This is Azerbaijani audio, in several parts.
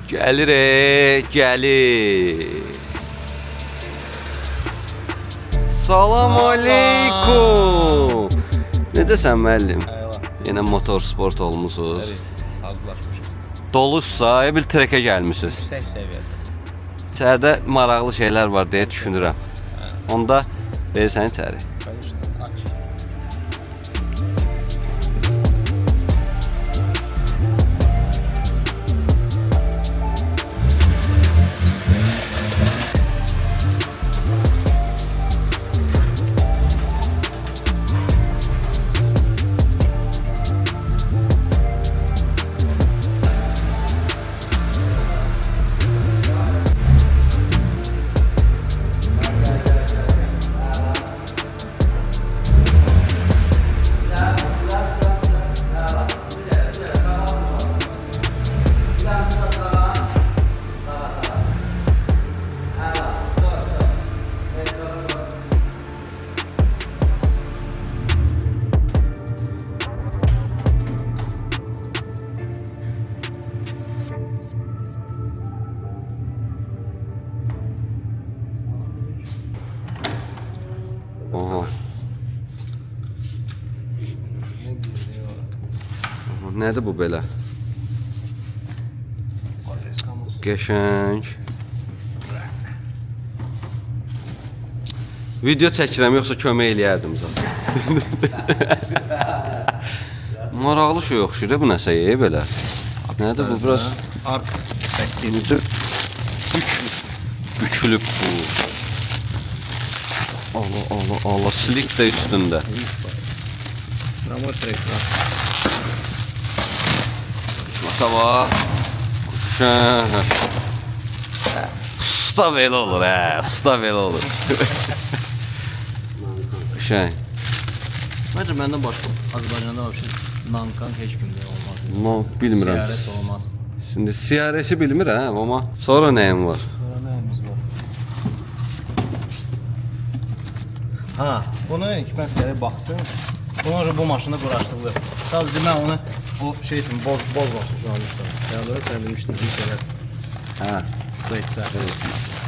Gəlir, gəlir. Salam aleykum. Necəsən müəllim? Yenə motor sport olmusunuz. Hazırlaşmışıq. Doluşsa, bir trekə gəlmisiniz. Yüksək səviyyədə. İçəridə maraqlı şeylər var deyə düşünürəm. Onda verirsən içəri. Oha. Nədir bu belə? Qəşəng. Video çəkirəm, yoxsa kömək eləyərdim zaten. Maraqlı şey oxşur, bu nəsə belə? Nədir bu, biraz? Ark. Bükülüb bu. Allah, silik də üstündə. Ramor trekler. Sabah. Usta belə olur, usta belə olur. Şey. Bence benden başka Azerbaycan'da var şey. Nankan hiç kimde olmaz. No, bilmirəm. Ziyaret olmaz. Şimdi siyarəsi bilmirəm, amma sonra nəyim var? Sonra neyimiz var? Ha, bunu Hikmət gəlib baxsın. Bunu bu maşında quraşdırılır. Sadece ben onu o şey için bozmasın şu an işte. Ya böyle sen demiştin bir şeyler. Hə. Bekler.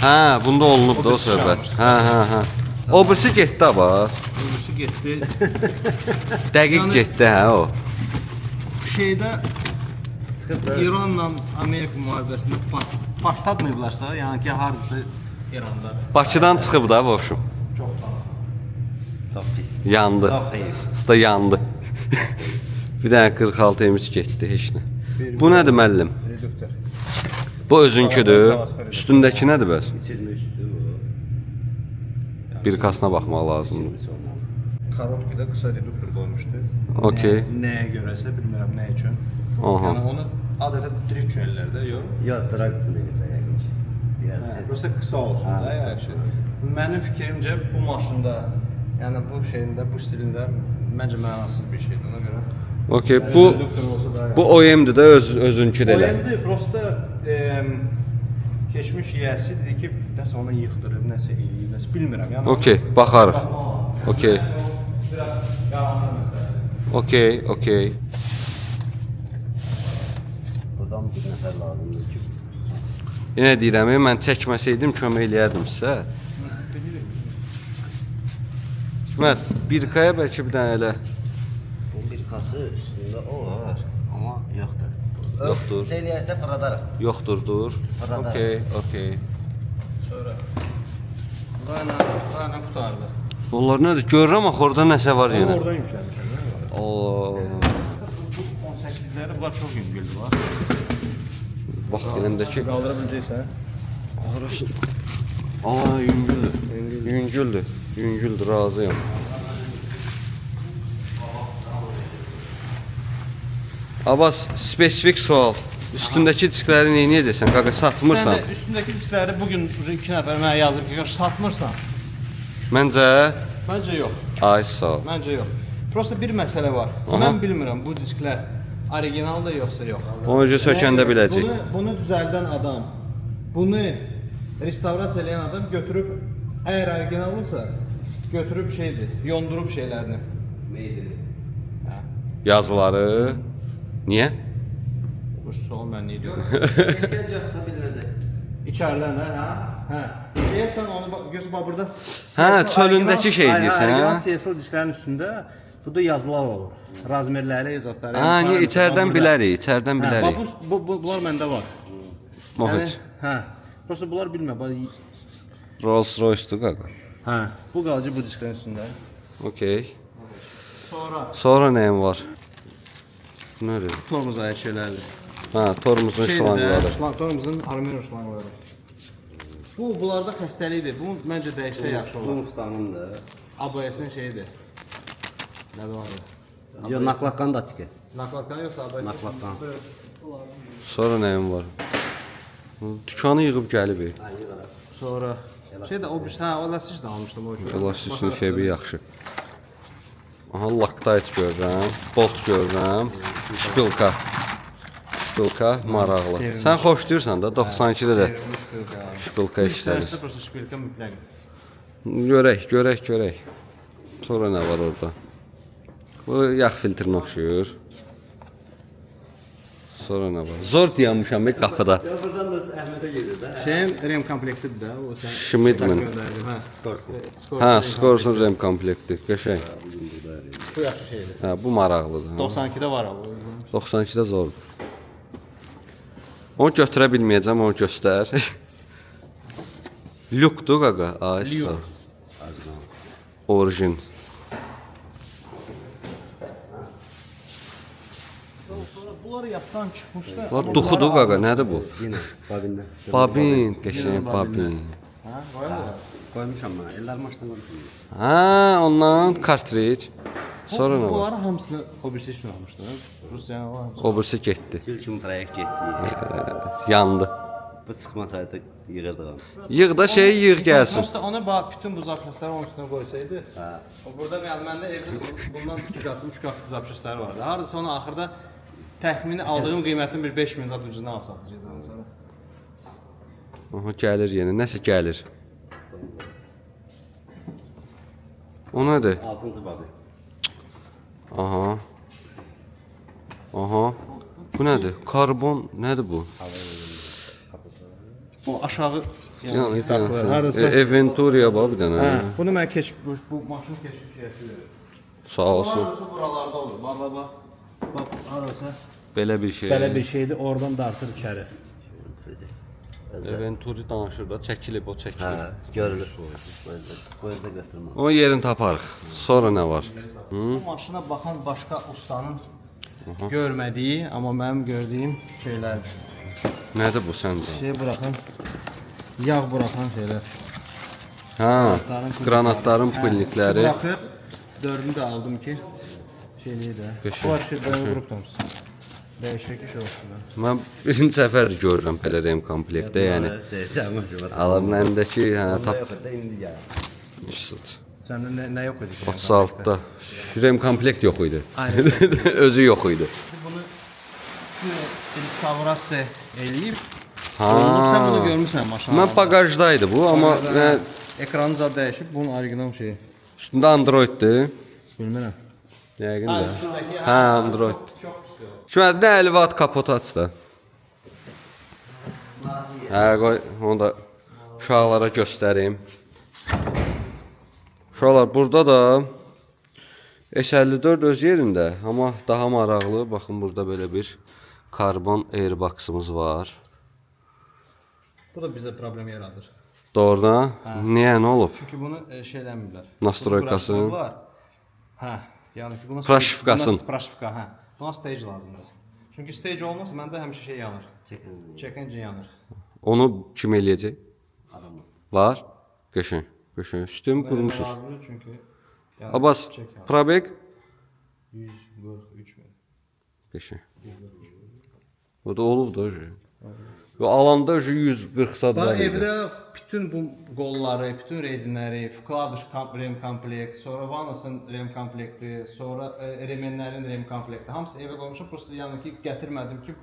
Hə, bunda olunub da o söhbət. Hə. O birisi getdi abas. Öbürsü gitti. Dəqiq Yəni- getdi hə o. Şeydə İranla Amerika müharibəsində partlatmayıblarsa, yəni ki, hardasa İranda. Bakıdan çıxıb da boşum. Çox pis. Yandı. Çox heyif. Usta yandı. Bir dənə 46 M3 getdi heç nə. Bu nədir müəllim? Redüktör. Bu özünküdür. Üstündəki nədir bəs? Bir kasına baxmaq lazımdır. Karotkada kısa redüktör koymuştu. Okey. Neye görese bilmiyorum ne için. Aha. Yani onu adeta drift ellerde yok. Yok, traksın elimizde yani. Biraz Burası kısa olsun da yani şey. Benim fikrimce bu maşında yani bu şeyinde bu stilinde bence mənasız bir şeydi ona göre. Okey. Bu Redüktör olsa daha iyi. bu OEM-dir də özünkü də O elə. hem prosta keçmiş yiyəsi dedi ki, nəsə onu yıxdırıb, nəsə eləyib, nəsə bilmirəm. Yəni Okey, baxarıq. Baxmaq. Okey. Yəni, o biraz yalanlı məsələdir. Okey. buradan bir nefer lazımdır ki. Yenə deyirəm, mən çəkməsəydim kömək eləyərdim sizə. Hikmət, bir kaya bəlkə bir dənə elə. Bu bir kası üstünde o var ama yoktur. Yoktur. Seyriyerde paradarım. Yoxdur, dur. Paralar. Okey. Sonra Rana qutardı. Onlar nədir? Görürəm axı orada nəsə var yenə. Oradan yükəlmişəm. Allah. Bu 18'ləri bunlar çox yüngüldür var. Bax elindəki. Qaldıra biləcəksən. Arası. Yüngüldür, razıyam. Abbas, spesifik sual. Üstündəki diskləri neyə edəsən? Qaqa, satmırsan? Üstündəki diskləri bugün 2 nəfər mənə yazıb ki, satmırsan. Məncə? Məncə yox. Ay, sağ ol. Məncə yox. Prosta bir məsələ var. Aha. Mən bilmirəm bu disklər orijinaldır yoxsa yox. Onu önce sökəndə biləcək. Bunu düzəldən adam, bunu restavrasiya edən adam götürüb, əgər orijinallısa, götürüb şeydir, yondurub şeylərini. Meydir. Yazıları. Niyə? Bu sual mən niyə deyirəm? Ehtiyac yoxdur bilinəcək. İçəriləndə, hə? Deyəsən onu göz bax burada. çölündəki şey deyirsən, hə? CSL disklərin üstündə burada yazılar olur. Razmerləri, zətləri. Niyə içərdən bilərik, içərdən bilərik. Bunlar məndə var. Mohic. Hə. Prosta bunlar bilmə. Rolls Royce-dur qaqa. Hə. Bu qalıcı bu disklərin üstündə. Okey. Sonra nəyim var? Nədir? tormoz ayaq şeylərdir. Tormozun şlanqları. Tormozun alüminium şlanqları. Bunlarda xəstəlikdir. Bu məncə dəyişsə yaxşı Bu olar. muxtanındır. ABS-in şeyidir. Nədir o? Yox, naklaqan da çıxır. Naklatkan yoxsa ABS? Naklaqan. Sonra nəyim var? Dükanı yığıb gəlib. Sonra şeydə o bir o elastik də almışdım o üçün. Elastikli şeybi yaxşı. Aha, Loctite görürəm, bolt görürəm, şpilka. Şpilka maraqlı. Sən xoşlayırsan da 92-də də şpilka işlədir. İçərisində prosta şpilka mütləq. Görək. Sonra nə var orada? Bu yağ filtrinə oxşuyur. Sonra nə var? Zor dayanmışam qapıda. Buradan da Əhmədə gedir də. Şeyin rem komplektidir də, o sən Schmidman. göndərdim, hə. Skorsun rem komplekti. Qəşəng. Şu yaxşı şeydir. Bu maraqlıdır. 92-də var o. 92-də zordur. Onu götürə bilməyəcəm, onu göstər. Lükdür qaqa, ASO. Orijin. Bunları yapsan çıxmışdı. Duxudur qaqa, nədir bu? Yenə babində. Babin, qəşəng babin. Hə, qoyma. Qoymuşam mən. Eller maşına qoymuşam. Ondan kartridж. Sonra nə var? Bunları hamısını o birisi üçün almışdı. Rusiyanın o hamısı. O birisi getdi. Gülküm proyekt getdi. Yandı. Bu çıxmasaydı yığırdıq onu. Yığ da şeyi yığ gəlsin. Prosta ona bax bütün bu zapşasları onun üstünə qoysaydı. O burada məndə evdə bundan 2 qat, 3 qat zapşasları vardı. Hardasa onu axırda təxmini aldığım qiymətin bir 5000 zat ucundan alsaq. Aha, gəlir yenə, nəsə gəlir. O nədir? 6-cı babı. Aha. Bu nədir? Karbon nədir bu? O aşağı Yəni, hardasa. Eventuriya bax bir dənə. Bunu mən bu maşın keşif şeyəsidir. Sağ olsun. Hardasa buralarda olur. Bax. Bax, hardasa. Belə bir şey. Belə bir şeydir, oradan dartır içəri. Eventuri danışır da, çəkilib o çəkilib. Hə, görülür. Qoyda götürmə. O yerini taparıq. Sonra nə var? Bu maşına baxan başqa ustanın görmədiyi, amma mənim gördüyüm şeylərdir. Nədir bu səndə? Şey buraxan, yağ buraxan şeylər. Qranatların pillikləri. Buraxır, dördünü də aldım ki, şeyliyi də. Qəşəng, Bu aşırı vurup tamsın. Dəyişik iş olsun. Mən birinci səfər görürəm belə rem komplektdə, yəni. Alır məndəki, tap. indi gəl. Səndə nə yox idi? 36-da. Rem komplekt yox idi. Aynen. Özü yox idi. Bunu restavrasiya eləyib, Ha. sən bunu görmüsən maşına. Mən bagajdaydı bu, amma ekranı zad dəyişib, bunun orijinal şeyi. üstündə Androiddir. Bilmirəm. Yəqin də. üstündəki, Android. Çox pis. Şimdi nə 50 watt kapot aç da. Qoy, onu da uşaqlara göstərim. Uşaqlar, burada da S54 öz yerində, amma daha maraqlı. Baxın, burada belə bir karbon airbox'ımız var. Bu da bizə problem yaradır. Doğrudan? Niyə, nə olub? Çünki bunu şey eləmirlər. Nastroykası. Hə, yəni ki, buna Praşifkasın. Praşifka, hə. Buna stage lazımdır. Çünki stage olmasa məndə həmişə şey yanır. Check-engine yanır. Onu kim eləyəcək? Adamlar. Var. Qəşəng. Üstümü qurmuşuz. Lazımdır çünki yəni Abbas, probek? 143 min. Qəşəng. O da olub da. Və alanda 140 sad var idi. Evdə bütün bu qolları, bütün rezinləri, vkladış rem komplekt, sonra vanasın rem komplekti, sonra remenlərin rem komplekti. Hamısı evə qoymuşam. Prosta yəni ki, gətirmədim ki,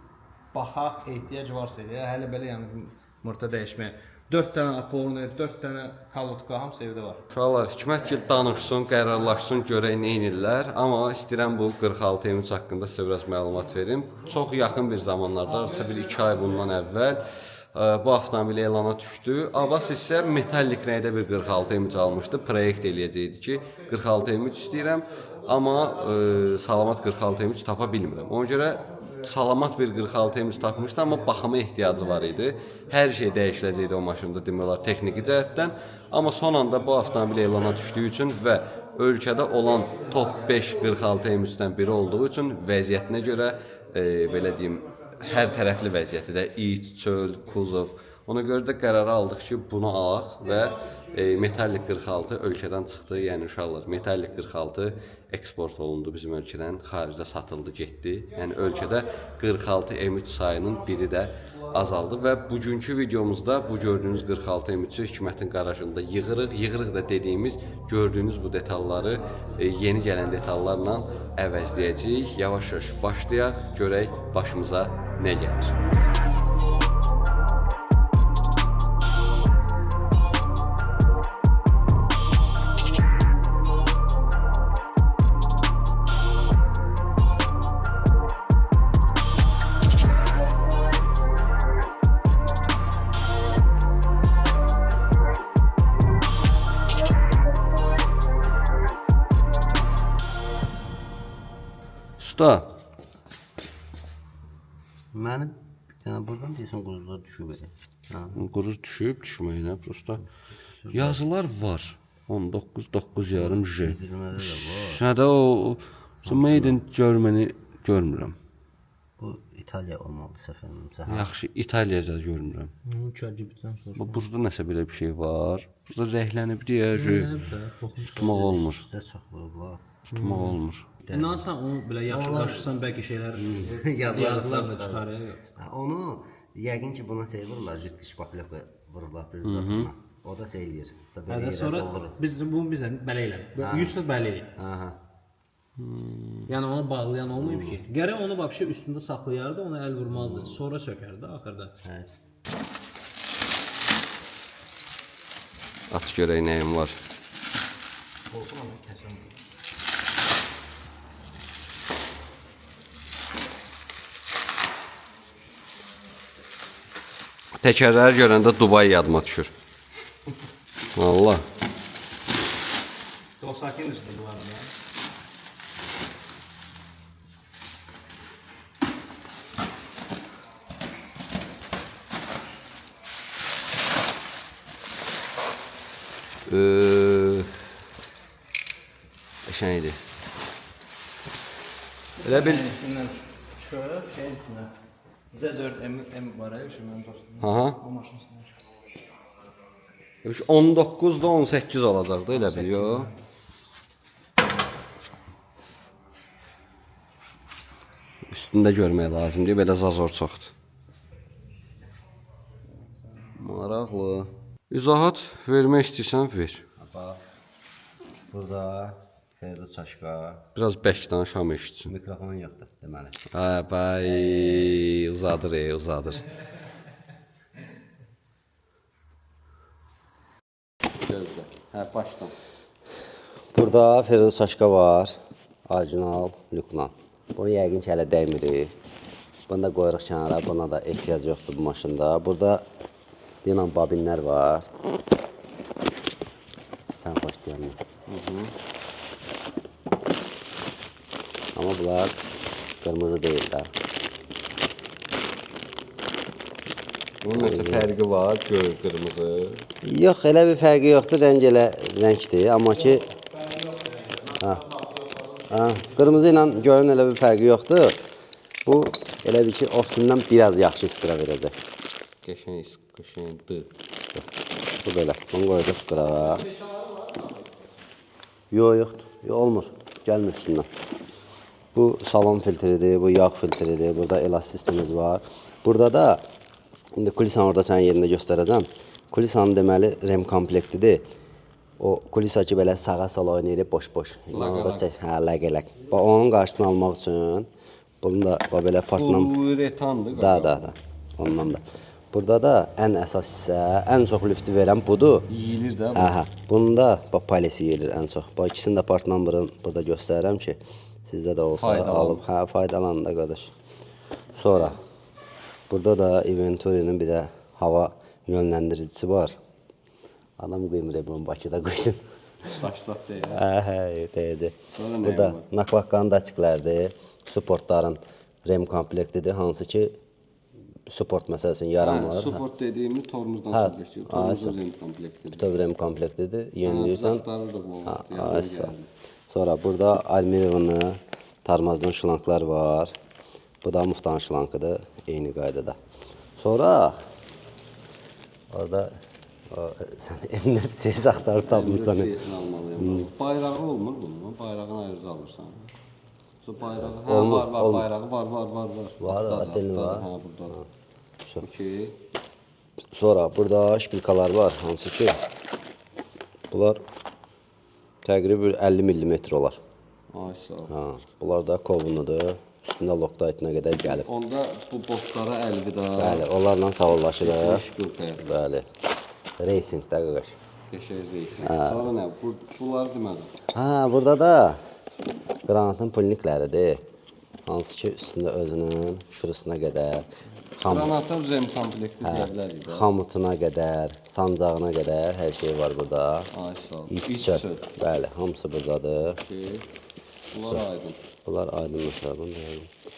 baxaq, ehtiyac varsa elə. Hələ belə yəni mırta dəyişməyə. 4 dənə aporni, 4 dənə kalotka hamısı evdə var. Uşaqlar, Hikmətgil danışsın, qərarlaşsın, görək nə edirlər. Amma istəyirəm bu 46 M3 haqqında sizə biraz məlumat verim. Çox yaxın bir zamanlarda, arası bir 2 ay bundan əvvəl bu avtomobil elana düşdü. Abbas isə metallik rəngdə bir 46 M3 almışdı. Proyekt eləyəcəkdi ki, 46 M3 istəyirəm, amma salamat 46 M3 tapa bilmirəm. Ona görə salamat bir 46 M3 tapmışdı, amma baxıma ehtiyacı var idi. Hər şey dəyişiləcəkdi o maşında demək olar texniki cəhətdən. Amma son anda bu avtomobil elana düşdüyü üçün və ölkədə olan top 5 46 M3-dən biri olduğu üçün vəziyyətinə görə belə deyim, hər tərəfli vəziyyəti də iç, çöl, kuzov. Ona görə də qərar aldıq ki, bunu alaq və metallik 46 ölkədən çıxdı. Yəni uşaqlar, metallik 46 eksport olundu bizim ölkədən, xaricə satıldı, getdi. Yəni ölkədə 46 M3 sayının biri də azaldı və bugünkü videomuzda bu gördüyünüz 46 M3-ü Hikmətin qarajında yığırıq. Yığırıq da dediyimiz gördüyünüz bu detalları yeni gələn detallarla əvəzləyəcəyik. Yavaş-yavaş başlayaq, görək başımıza nə gəlir. Usta, Mənim yəni buradan deyəsən quzlar düşüb elə. quruz düşüb, düşməyinə prosta. Yazılar var. 19, 9 yarım J. Bilmədə də var. Şədə o made in Germany görmürəm. Bu İtaliya olmalı səfərimizə. Yaxşı, İtaliyaca görmürəm. ChatGPT-dən soruş. Burada nəsə belə bir şey var. Burada rəhlənib deyə tutmaq olmur. Sizdə çox vurublar. Tutmaq olmur. İnansan onu belə yaxşılaşırsan bəlkə şeylər yazılar da çıxar. Onu yəqin ki buna şey vururlar, jitki şpaklyovka vururlar bir zatına. O da şey eləyir. Hədə sonra biz bunu bizə belə elə. 100 belə elə. Aha. Yəni onu bağlayan olmayıb ki. Gərək onu vəbşə üstündə saxlayardı, ona əl vurmazdı. Sonra sökərdi axırda. Evet. Aç görək nəyim var. Təkərləri görəndə Dubai yadıma düşür. Vallahi. O sakin üstündə var ya. Şeydi. Elə bil. Üstündən çıxır, şeyin üstündə. Z4M var ya, şimdi mənim dostum. Aha. Bu maşın üstündə çıxır. 19-da 18 olacaqdı elə bil, yox. Üstündə görmək lazımdır, belə zazor çoxdur. Maraqlı. İzahat vermək istəyirsən, ver. Bax. Burada Ferdo çaşka. Biraz bək danışam eşitsin. Mikrofon yoxdur deməli. Hə, bəy, uzadır, uzadır. Gözlə. Hə, başdan. Burada Ferdo çaşka var. Orijinal lükla. Bunu yəqin ki hələ dəymirik. Bunu da qoyuruq kənara. Buna da ehtiyac yoxdur bu maşında. Burada dinan babinlər var. Sən başlayalım. Amma bunlar qırmızı deyirlər. Bunun nəsə fərqi var, göy, qırmızı. Yox, elə bir fərqi yoxdur. Rəng elə rəngdir. Amma ki qırmızı ilə göyün elə bir fərqi yoxdur. Bu elə bir ki ofisindən biraz yaxşı iskira verəcək. Qəşəngdir. Bu belə. Bunu qoyduq qırağa. Yoxdur. Olmur. Gəlmir üstündən. Bu salon filtridir, bu yağ filtridir. Burada elastisimiz var. Burada da indi kulisanı orada sənin yerində göstərəcəm. Kulisanın deməli rem komplektidir. O kulisa ki belə sağa sola oynayır boş-boş. Hə, ləq-ləq. Onun qarşısını almaq üçün bunu da belə partla Bu retandır. Da. Ondan da. Burada da ən əsas hissə, ən çox lüftü verən budur. Yeyilir də bu. Aha, bunda bax palesi yeyilir ən çox. Bax ikisinin də part number'ını burada göstərirəm ki, sizdə də olsa Faydalan. alıb, hə, faydalanın da qardaş. Sonra burada da Inventory'nin bir də hava yönləndiricisi var. Adam qoymur bunu Bakıda qoysun. Başlat deyə. Hə, deyəcək. Sonra nə Burada var? naklaqkanın daçiklərdir, supportların rem komplektidir, hansı ki support məsələsini yaranmır. Support dediyimiz tormuzdan Hə, sonra geçiyor. Tormuzun rem komplektidir. Bütöv rem komplektidir, yenilirsən. Zaxtarı da bu vaxt. Aysa. Sonra burada alüminiumlu tarmazdan şlanklar var. Bu da muhtan şlankıdır, eyni qaydada. Sonra orada sən M4 CS axtarıb tapmısan. almalıyım. Bayrağı olmur bunun. Bayrağın ayrıca alırsan. Sonra bayrağı, hə, Olmur, var, olmur. bayrağı var. Var, Buradadır, ateli var. Hə, buradadır. Şu. Okey. Sonra burada şpilkalar var, hansı ki bunlar təqribən 50 mm olar. Ay sağ ol. Ha, bunlar da kovunudur. Üstündə Loctite-nə qədər gəlib. Onda bu botlara əlvida. Bəli, onlarla sağollaşırıq. Şpilkaya. Bəli. Racing-də qaqaş. Qəşəng reysin. Sonra nə? Bunlar demədim. Ha, burada da qranatın pulnikləridir. Hansı ki üstündə özünün şurasına qədər, Granatın rem komplekti deyə bilərik də. xamutuna qədər, sancağına qədər hər şey var burada. Ay sağ ol. İç çöp. Bəli, hamısı buradadır. Okey. Bunlar aydın. Bunlar aydın məsələ.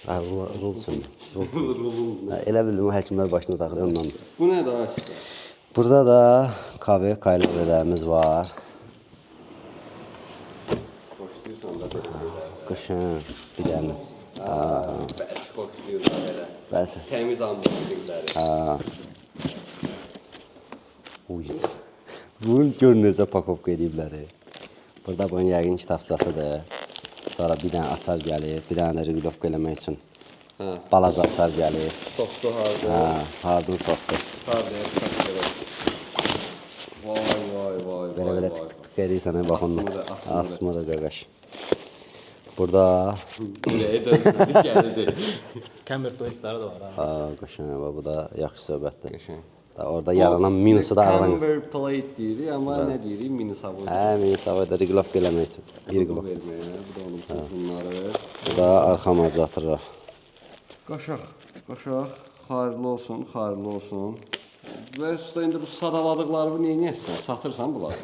Hə, bunlar rulsun. Rulun. Hə, elə bildim o həkimlər başına taxır ondan. Bu nədir aşkı? Burada da KV kaylıqlarımız var. Xoşlayırsan da belə. Qışın bir dənə. Bəs xoşlayırsan belə. Bəs. Təmiz ambalajları. Ha. Uy. Bunu gör necə pakovka ediblər. Burada bunun yəqin kitabçasıdır. Sonra bir dənə açar gəlir, bir dənə də regulovka eləmək üçün. Hə. Balaca açar gəlir. Soslu harda. Ha, hardın softu. Harda yaxşı. Vay. Belə tık edirsən, bax ondan. Asmırı. Asmırı qaqaş. Burada Nəyə döndürdü gəldi. Camber place'ləri də var ha. qaşan, bu da yaxşı söhbətdir. Qəşəng. Orada yaranan minusu da aradan. Camber plate deyirik, amma nə deyirik? Mini savod. Hə, minus havada regulovka eləmək üçün. Bir Bu qulaq. verməyə, bu da onun bunları. Bu da arxa mazatırlar. Qaşaq. Xeyirli olsun. Və usta indi bu sadaladıqlarını nə edirsən? Satırsan bunları?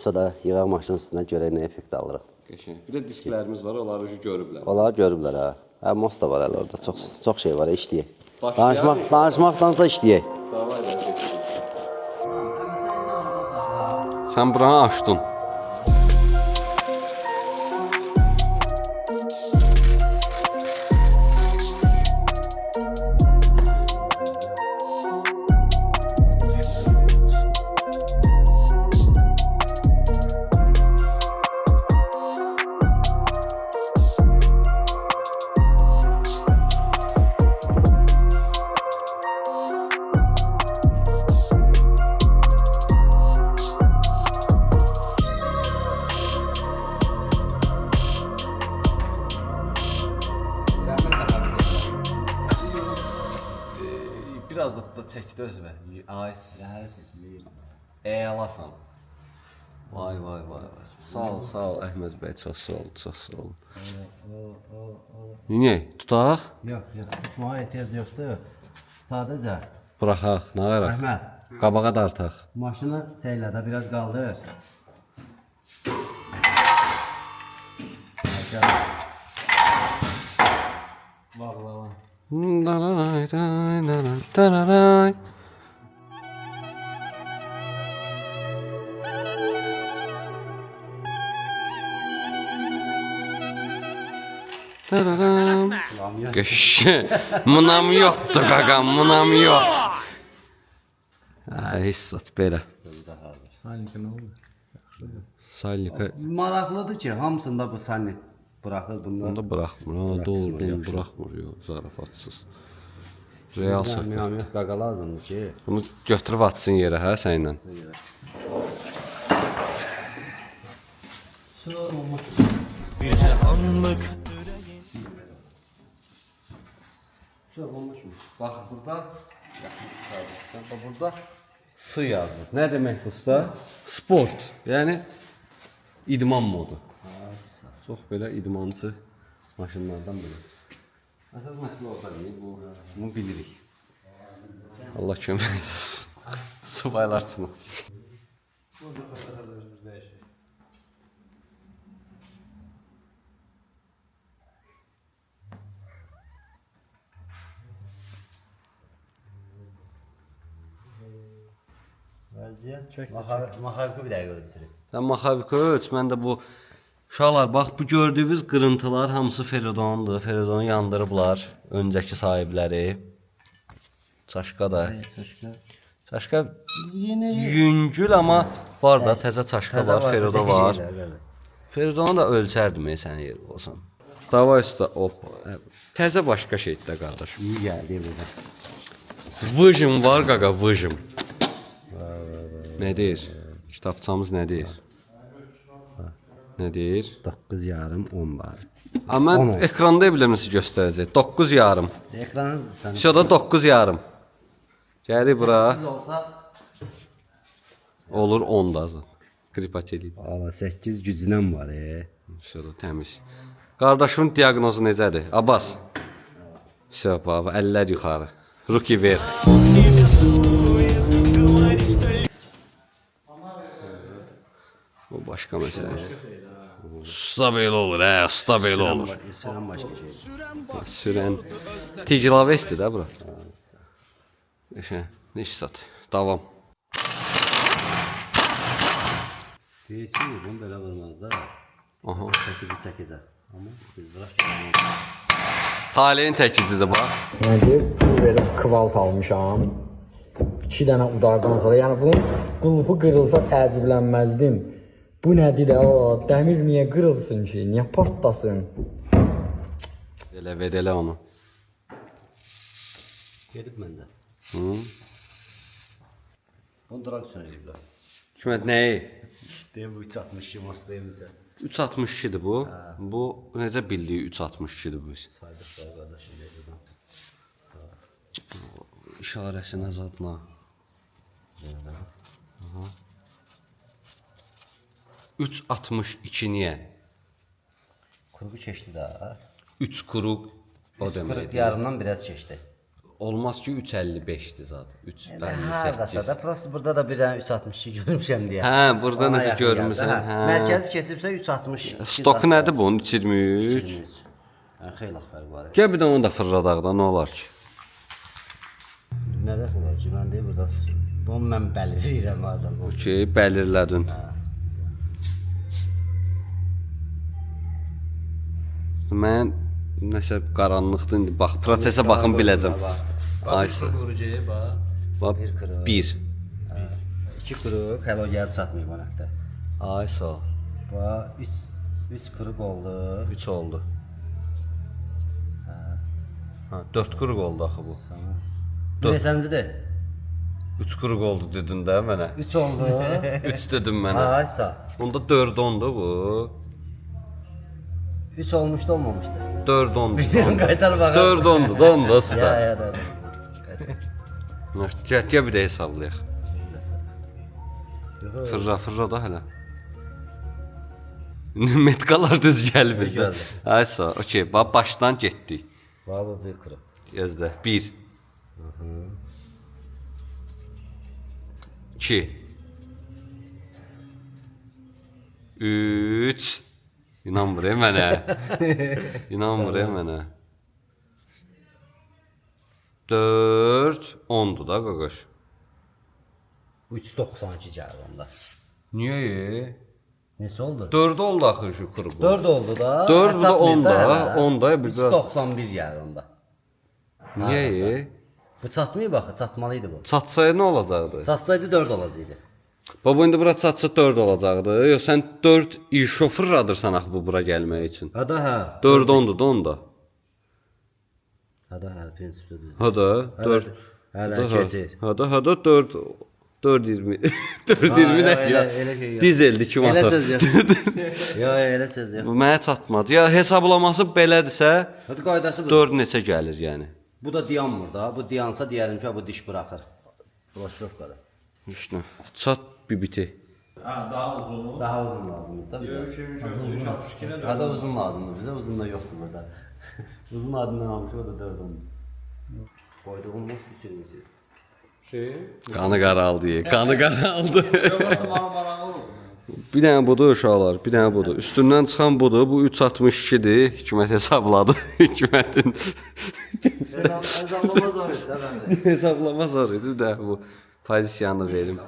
Bu da yığaq maşının üstünə görə nə effekt alırıq. Qəşəng. Bir də disklərimiz var, onları görüblər. Onlar görüblər ha. Hə, most da var hələ orada. Çox şey var, işləyək. Başlayaq. Danışmaqdansa işləyək. Davay da. Sən buranı açdın. Biraz da çəkdi özünə. Ay. Eylasan. Vay. Sağ ol Əhməd bəy, çox sağ ol. Niyə? Tutaq? Yox, tutmağa ehtiyac yoxdur. Sadəcə Buraxaq, nə qaraq? Əhməd, Qabağa dartaq. maşını seylədə biraz qaldır. Bağlalan. Dararay. Dararam. Qəşəng. Mınam yoxdur qaqam, mınam yox. Ay, hissat belə. Salnika nə oldu? Salika Maraqlıdır ki, hamısında bu sannik buraxır bunlar. onda buraxmır. Ha, doğrudan buraxmır, yox, zarafatsız. Real söhbət. Minamyot qaqa lazımdır ki. Bunu götürüb atsın yerə, hə, sənlə. Bir cəhanlıq Çox olmuş mu? Bax, burada Burada su yazılır. Nə deməkdir usta? Sport. Yəni idman modu. Çox belə idmançı maşınlardan biri. Əsas məsələ orada deyil, bunu bilirik. Allah köməyiniz olsun. Subaylarsınız. Vəziyyət çox maxavika bir dəqiqə ölçürük. Sən maxavika ölç, mən də bu uşaqlar bax bu gördüyünüz qırıntılar hamısı feridondur. Feridonu yandırıblar öncəki sahibləri. Çaşka da. Çaşka yüngül amma var da təzə çaşka var, ferido var. Feridonu da ölçərdim sən yer olsan. Davay usta, hop. Təzə başqa şeydir də qardaş. İyi gəldi burada. Vıjım var qaqa, vıjım. Nə deyir? Kitabçamız nə deyir? Nə deyir? 9 yarım 10 var. Amma mən ekranda bilirəm necə göstərəcək. 9 yarım. Ekranı sən Şurada 9 yarım. Gəlir bura. olsa Olur 10 da azad. Kripateli. ala 8 gücünən var. Şurada təmiz. Qardaşın diaqnozu necədir? Abbas. Şöp baba, əllər yuxarı. Ruki ver. Bu başqa məsələ. Usta belə olur, usta belə olur. Sürən başqa şey. Sürən Tiglavesti də bura. Neçə saat? Davam. Deyirsin, bunu belə vurmaz da. Aha. 8-8-ə. Amma biz bırak. Taleyin çəkicidir bax. Yəni pul verib kvalt almışam. 2 dənə udardan sonra. Yəni bunun qulpu qırılsa təəccüblənməzdim. Bu nədir də? O dəmir niyə qırılsın ki? Niyə partlasın? Elə vedələ onu. Gedib məndə. Hı. Bunu durak üçün eləyiblər. Hikmət nəyi? Deyim bu 360 masdayım bizə. 362-dir bu. Bu necə bildiyi 362-dir bu? Saydıq da qardaş eləyirəm. İşarəsinə zadına. 362 niyə? Kuruğu keçdi də. 3 kuruq o Kuruq deməkdir. yarımdan biraz keçdi. Olmaz ki 355-dir zat. Hardasa 358. da prosta burada da bir dənə 362 görmüşəm deyə. Hə, burada Ona necə yaxın görmüsən? gəldi, Hə. Mərkəzi keçibsə 360. Stoku nədir bunun? 323. 23. Yəni xeyli fərq var. Gəl bir də onu da fırladaq da, nə olar ki? Nə də olar ki, mən deyim burada bunu mən bəlirləyirəm hardan. Okey, bəlirlədin. Mən nəsə qaranlıqdır indi. Bax, prosesə baxım biləcəm. Aysa. Qurucuya bax. Bax, Bir kırıq. 1. 2 kuruq hələ o gəlib çatmıyor bana hətta. Aysa. Bax 3 kuruq oldu. 3 oldu. Ha, 4 quruq oldu axı bu. Bu neçəncidir? 3 quruq oldu dedin də mənə. 3 oldu. 3 dedim mənə. Aysa. Bunda 4 ondu bu. 3 olmuşdu olmamışdı. 4 ondu. Bizim qaytar bakalım. 4 ondu, ondu Ya usta. ya da. Gəl bir də hesablayaq. Yox. Fırra da hələ. Metqalar düz gəlmir. Düz gəldi. Aysa, okey. Bax başdan getdik. Bax bu bir kuruq. Gözlə. 1. 2. 3. İnanmır mənə. İnanmır mənə. 4. 10'du da qaqaş. 392 gəlir onda. Niyə? Neçə oldu? 4 oldu axı şu quruq. 4 oldu da. 4 bu da çatmıyor 10 da, hələ. 10 da bir biraz. 391 gəlir onda. Niyə? Bu çatmıyor baxı, çatmalıydı bu. Çatsaya nə olacaqdı? Çatsaydı 4 olacaqdı. Baba indi bura çatsa 4 olacaqdı. Yox sən 4 şoför radırsan axı bu bura gəlmək üçün. Ha da hə. 4 ondu da onda. Ha da hə, prinsipdə düzdür. Ha da 4. Hələ keçir. Ha da 4 420. 420 nə elə- ya? elə şey yox. Dizeldi ki Elə motor. söz yox. Yo, elə söz yox. Bu mənə çatmadı. Ya hesablaması belədirsə Hadi qaydası bu. 4 neçə gəlir yəni? Bu da dayanmır da. Bu dayansa deyərim ki, bu diş buraxır. Broşurovkada. İşte çat bir biti. Ha, daha uzunu. Daha uzun lazımdır da bizə. 362 Daha da uzun lazımdır. Bizə uzun da yoxdur burada. Uzun adından almışıq, o da 4 10. Qoyduğumuz üçüncüsü. Qanı qaraldı. Qanı qaraldı. Yoxsa mənə maraqlı olur. Bir dənə budur uşaqlar, bir dənə budur. Üstündən çıxan budur. Bu 3.62-dir. Hikmət hesabladı. Hikmətin Hesablama zor idi də bəndə. hesablama zor idi də bu pozisiyanı verim.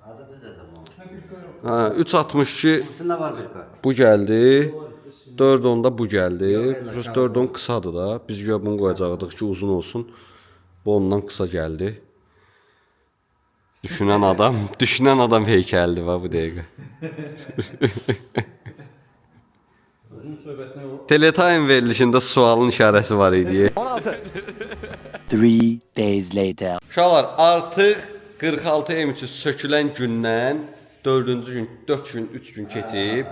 Adı düz hesablama. Ha, 3.62 İçində var bir qat. bu gəldi. 4.10 bu gəldi. Rus 4.10 qısadır da. Biz görə bunu qoyacaqdıq ki, uzun olsun. Bu ondan qısa gəldi. Düşünən adam heykəldir va bu dəqiqə. Uzun söhbətinə yox. Teletime verilişində sualın işarəsi var idi. 3 days later. Uşaqlar, artıq 46 M3 sökülən gündən 4-cü gün, 4 gün, 3 gün keçib.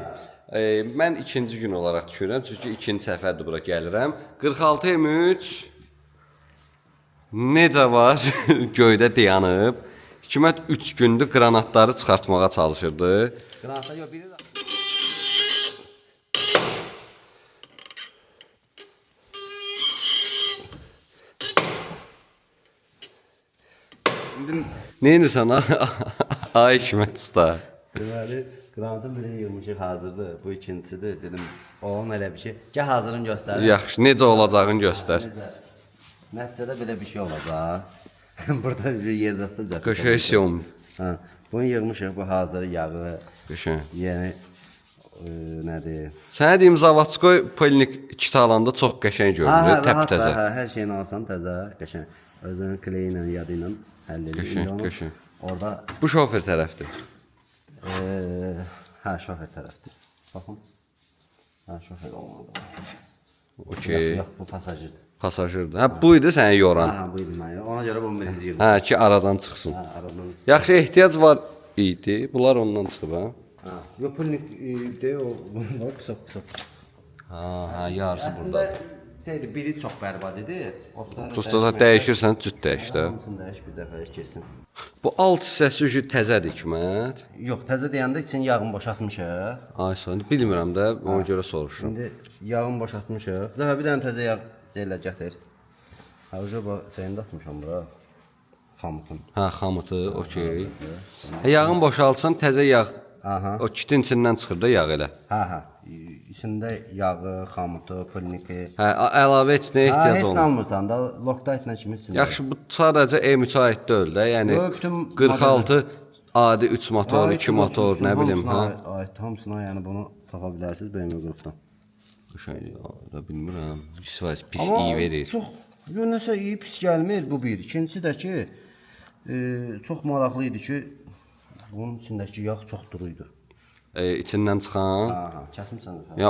Mən ikinci gün olaraq düşürəm, çünki ikinci səfərdir bura gəlirəm. 46 M3 necə var? Göydə dayanıb. Hikmət 3 gündür qranatları çıxartmağa çalışırdı. Qranatlar yox, biri də. Nə edirsən? Ay Hikmət usta. Deməli, qranatın birini yığmışıq hazırdır. Bu ikincisidir. Dedim, onun elə bir şey. Gəl hazırını göstərir. Yaxşı, necə olacağını göstər. Nəticədə belə bir şey olacaq. Burada bir yerdə tutacaq. Qəşəng. Ha, bunu yığmışıq, bu hazır yağı. Qəşəng. Yəni nədir? Sənə deyim, Zavatskoy Polnik kit alanda çox qəşəng görünür, təptəzə. Hə, hər şeyini alsam təzə, qəşəng. Özünün kleyi ilə, yadı ilə həll edir. Qəşəng, İndi onu qəşəng. Orada Bu şofer tərəfdir. hə, şofer tərəfdir. Baxın. Hə, şofer olmadı. Okey. Yox, bu pasajirdir. Pasajırdır. Hə, bu idi səni yoran. Hə, bu idi mən. Ona görə bunu birinci yığdım. Hə, ki aradan çıxsın. Hə, aradan. Yaxşı, ehtiyac var idi. Bunlar ondan çıxıb, hə? Hə, yopunlik deyil o. Bunlar qısa. Ha, yarısı Əslində şeydir, biri çox bərbad idi. Prosta da dəyişirsən, cüt dəyiş də. Hamısını dəyiş bir dəfə keçsin. Bu alt hissəsi təzədir Hikmət. Yox, təzə deyəndə için yağını boşaltmışıq. Ay, sən bilmirəm də, ona görə soruşuram. İndi yağını boşaltmışıq. Zəhə bir dənə təzə yağ şeylə gətir. Hə, uca bu şeyini də atmışam bura. Xamutun. Hə, xamıtı, okey. Yağın boşaltsan təzə yağ. Aha. O kitin içindən çıxır da yağ elə. Hə. İçində yağı, xamutu, pulniki. Hə, əlavə heç nəyə Hə, ehtiyac heç nə olmur. almırsan da, Loctite-la kimi içində. Yaxşı, bu sadəcə M3 aid deyil də, yəni Yox, bütün 46 adi 3 motor, 2 motor, nə bilim, hə. Hamısına yəni bunu tapa bilərsiniz BMW qrupdan. Şey, da bilmirəm. Pis iyi verir. Çox, yox nəsə iyi pis gəlmir bu bir. İkincisi də ki, çox maraqlı idi ki, bunun içindəki yağ çox duru idi. İçindən çıxan. Aha, kəsmirsən də. Ya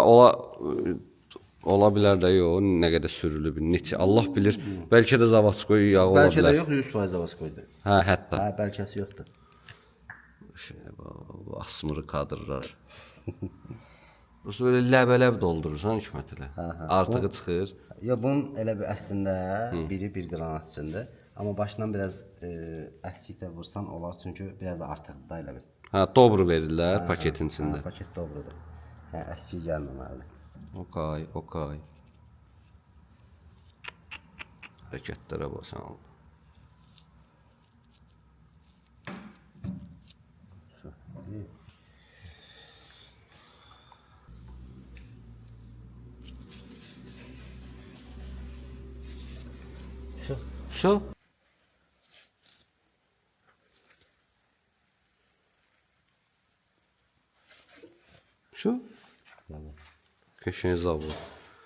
ola bilər də yox, nə qədər sürülüb, neçə Allah bilir. Bəlkə də Zavatskoy yağı ola Bəlkə də bilər. yox, 100% Zavatskoydur. Hə, hətta. Hə, bəlkəsi yoxdur. Bu asmırı kadrlar. Burası böyle ləbələb doldurursan Hikmət elə. Artığı çıxır. Ya bunun elə bir əslində biri bir qranat içində, amma başından biraz əskik də vursan olar, çünki biraz artıqdır da elə bir. Hə, dobro verirlər paketin içində. Hə, paket dobrudur. Hə, əskik gəlməməlidir. Okay. Hərəkətlərə basan. Все. Все. Qəşəng zavod.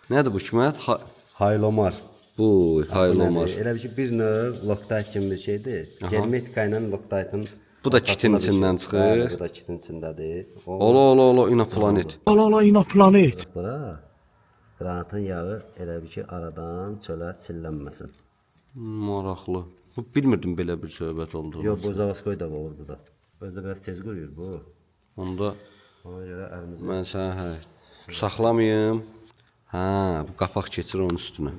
Nədir bu Hikmət? Haylomar. Bu Haylomar. Elə bir ki, bir növ Loctite kimi bir şeydir. Hermetika ilə Loctite'ın. Bu da kitin içindən çıxır. Bu da kitin içindədir. Ola inoplanet. Bura qranatın yağı elə bir ki, aradan çölə çillənməsin. Maraqlı. Bu bilmirdim belə bir söhbət olduğunu. Yox, bu Zavatskoy da olur bu da. Özdə biraz tez quruyur bu. Onda Ona görə əlimizə mən sənə saxlamayım. Hə, bu qapaq keçir onun üstünə.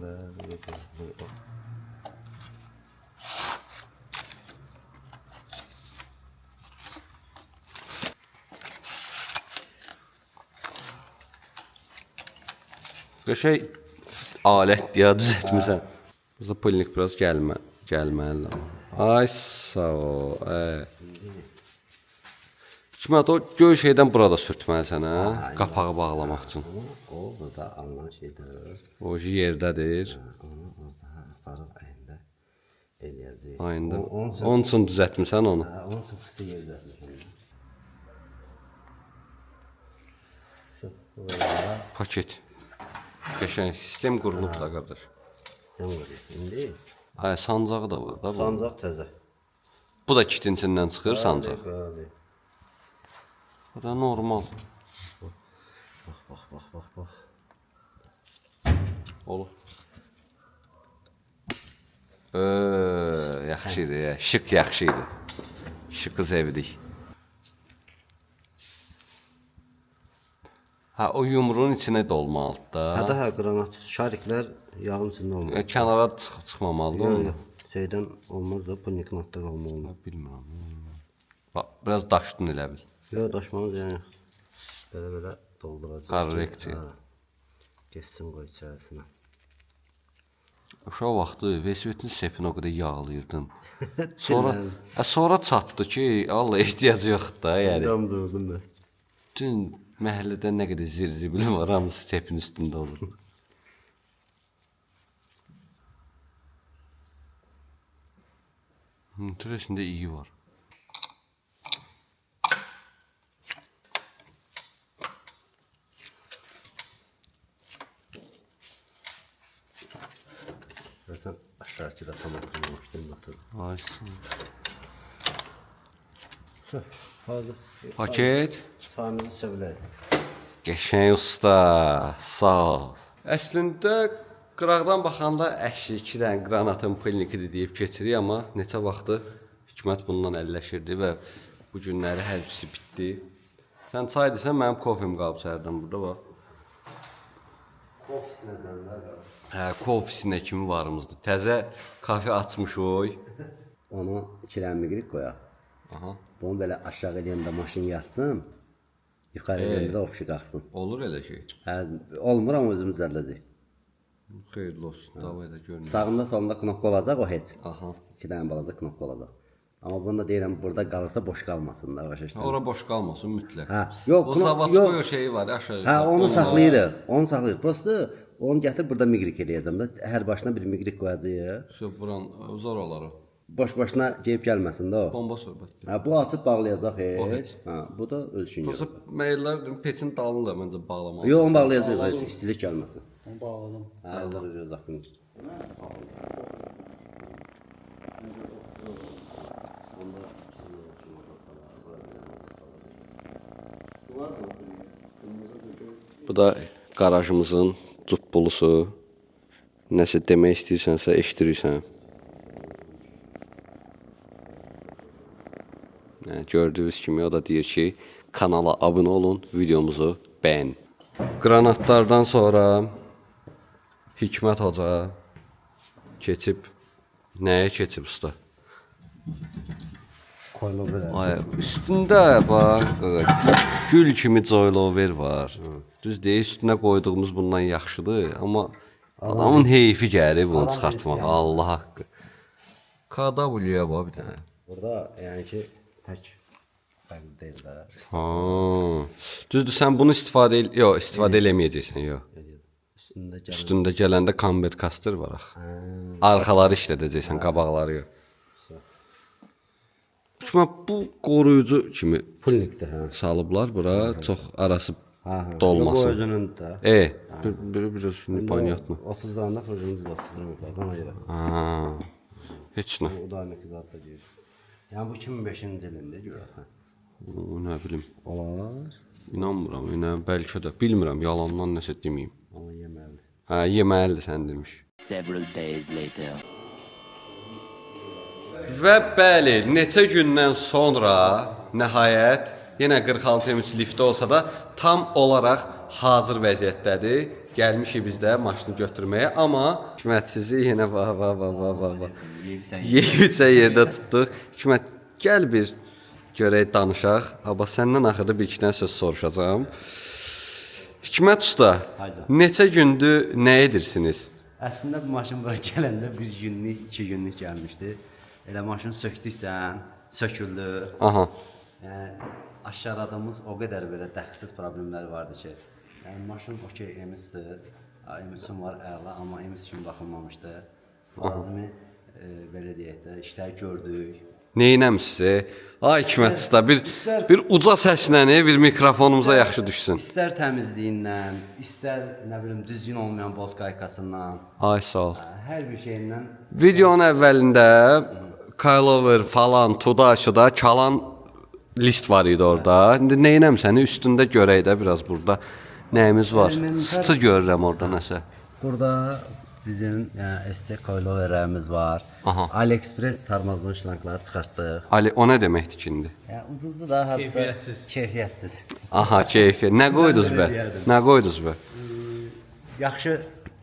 Qəşəng alət deyə düzəltmirsən. Burada pulnik biraz gəlməli. Ay sağ ol. Hikmət, o göy şeydən burada sürtməlisən, hə? Qapağı bağlamaq üçün. O burada alınan şeydir. O yerdədir. Onu orada aparıb əyində eləyəcək. Ayında. Onun üçün düzəltmirsən onu. Onun sıfırsı yerdə. Paket. Qəşəng sistem qurulub da qardaş. İndi Ay, sancağı da var da bu. sancaq təzə. Bu da kitin içindən çıxır sancaq. Bəli. Bu da normal. Bax. Olur. Yaxşı idi, şık yaxşı idi. Şıkı sevdik. Ha, o yumruğun içinə dolmalıdır da. Hə, qranat şariklər yağın içində olmalı. Kənara çıxmamalıdır onu. Şeydən olmaz da, pulnikin altda qalmalı. Bilmirəm. Bax, biraz daşdın elə bil. Yox, daşmanız yəni belə dolduracaq. Korrekti. Geçsin qoy içərisinə. Uşaq vaxtı velosipedin sepini o qədər yağlayırdım. Sonra çatdı ki, Allah ehtiyacı yoxdur da, yəni. Tam durdum da. Bütün məhəllədə nə qədər zirzibil var, hamısı sepin üstündə olur. Türəsində iyi var. Görsən aşağıki da tam oturmamışdım batır. Ay, Hazır. paket. Samizi seviləyim. Qəşəng usta, sağ ol. Əslində qıraqdan baxanda əşi 2 dənə qranatın pulnikidir deyib keçirik, amma neçə vaxtı Hikmət bundan əlləşirdi və bu günləri hər ikisi bitdi. Sən çay desən, mənim kofim qalıb səhərdən burada bax. Ofisinə zənlər qalır. Hə, kofisinə kimi varımızdır. Təzə kafe açmışıq. Onu 2 dənə miqrik qoyaq. Aha. Bunu belə aşağı eləyəndə maşın yatsın. Yuxarı eləyəndə də ofişi qalxsın. Olur elə şey. Hə, olmur amma özümüz əlləzik. Xeyirli olsun. Davay da görünür. Sağında solunda knopka olacaq o heç. Aha. 2 dənə balaca knopka olacaq. Amma bunu da deyirəm burada qalırsa boş qalmasın da başa düşdün. Ora boş qalmasın mütləq. Hə, yox, o zavadskoy şeyi var aşağı. Hə, onu saxlayırıq. Onu saxlayırıq. Prosta onu gətir burada miqrik eləyəcəm də. Hər başına bir miqrik qoyacağıq. Vuran zor olar o. Boş-boşuna gəlib gəlməsin də o. Bomba söhbət. Hə, bu açıb bağlayacaq heç. Hə, bu da öz üçün Prosta gəlir. meyillər peçin dalını da məncə bağlamalı. Yox, onu bağlayacaq heç istilik gəlməsin. Onu bağladım. Hə, aldıracağıq haqqını. Bu da qarajımızın cubbulusu. Nəsə demək istəyirsənsə eşidirsən. Gördüyünüz kimi o da deyir ki, kanala abunə olun, videomuzu bəyənin. Qranatlardan sonra Hikmət Hoca keçib, nəyə keçib usta? Koyma belə. Ay, üstündə bax, gül kimi coylover var. Düz deyil, üstünə qoyduğumuz bundan yaxşıdır, amma adamın heyfi gəlir bunu çıxartmaq, Allah haqqı. KW-yə bax bir dənə. Burada yəni ki tək fərqli deyil də. Ha. Düzdür, sən bunu istifadə eləməyəcəksən, yox. Üstündə gəlir. Üstündə gələndə convert caster var axı. Arxaları işlədəcəksən, qabaqları yox. Çünki bu qoruyucu kimi Pulnikdir hə. salıblar bura, çox arası Bu dolmasın. özünün də. Biraz şimdi panyatla. 30 danda projemiz 30 danda ona görə. Ha. Heç nə. O da nə zat da deyir. Yəni bu 2005-ci ilində görəsən. Nə bilim. Olar. İnanmıram, bəlkə də bilmirəm, yalandan nəsə deməyim. Amma yeməli. Hə, yeməlidir sən demiş. Several days later. Və bəli, neçə gündən sonra nəhayət yenə 46 M3 liftdə olsa da tam olaraq hazır vəziyyətdədir. Gəlmişik biz də maşını götürməyə, amma Hikmət sizi yenə yeyibcə yerdə tutduq. Hikmət, gəl bir görək danışaq. Amma səndən axırda bir iki dənə söz soruşacağam. Hikmət usta, Hayca. neçə gündür nə edirsiniz? Əslində bu maşın bura gələndə bir günlük, 2 günlük gəlmişdi. Elə maşını sökdükcən söküldü. Aha. Yəni aşağıdığımız o qədər belə dəxsiz problemlər vardı ki, yəni maşın okey emisdir. Emisim var əla, amma emis üçün baxılmamışdı. Lazımi belə deyək də işləri gördük. Neynəmsiz? Ay Hikmət usta, bir uca səslə, bir mikrofonumuza yaxşı düşsün. İstər təmizliyindən, istər nə bilim düzgün olmayan bolt qaykasından, Ay sağ ol. hər bir şeyindən Videonun əvvəlində Kailover falan, Tuda, çalan list var idi orada. İndi neynəmsən? Üstündə görək də biraz burada nəyimiz var. Stı görürəm orada nəsə. burada bizim yəni ST coiloverlərimiz var. Aha. AliExpress tarmazlı şlankları çıxartdıq. Ali, o nə deməkdir ki indi? Yəni ucuzdur da, hadisə keyfiyyətsiz. Aha, keyfi. Nə qoydunuz bə? Nə qoydunuz bə? Yaxşı